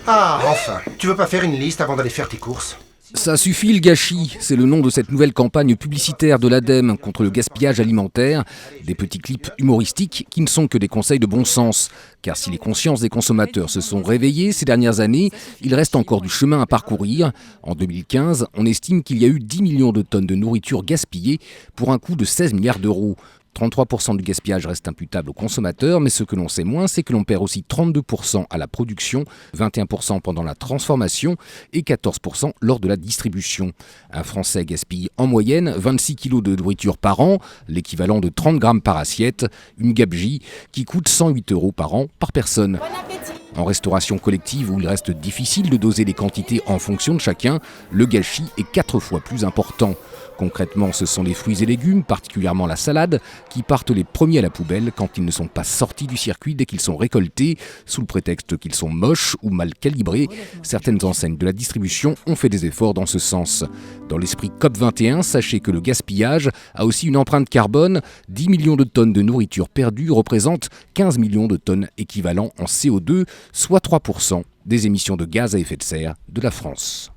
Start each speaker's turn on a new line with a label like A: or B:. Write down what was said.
A: Ah, enfin. Tu veux pas faire une liste avant d'aller faire tes courses?
B: Ça suffit le gâchis, c'est le nom de cette nouvelle campagne publicitaire de l'ADEME contre le gaspillage alimentaire. Des petits clips humoristiques qui ne sont que des conseils de bon sens. Car si les consciences des consommateurs se sont réveillées ces dernières années, il reste encore du chemin à parcourir. En 2015, on estime qu'il y a eu 10 millions de tonnes de nourriture gaspillées pour un coût de 16 milliards d'euros. 33% du gaspillage reste imputable aux consommateurs, mais ce que l'on sait moins, c'est que l'on perd aussi 32% à la production, 21% pendant la transformation et 14% lors de la distribution. Un Français gaspille en moyenne 26 kg de nourriture par an, l'équivalent de 30 grammes par assiette, une gabegie qui coûte 108 € par an par personne. En restauration collective où il reste difficile de doser les quantités en fonction de chacun, le gâchis est 4 fois plus important. Concrètement, ce sont les fruits et légumes, particulièrement la salade, qui partent les premiers à la poubelle quand ils ne sont pas sortis du circuit dès qu'ils sont récoltés, sous le prétexte qu'ils sont moches ou mal calibrés. Certaines enseignes de la distribution ont fait des efforts dans ce sens. Dans l'esprit COP21, sachez que le gaspillage a aussi une empreinte carbone. 10 millions de tonnes de nourriture perdue représentent 15 millions de tonnes équivalent en CO2, soit 3% des émissions de gaz à effet de serre de la France.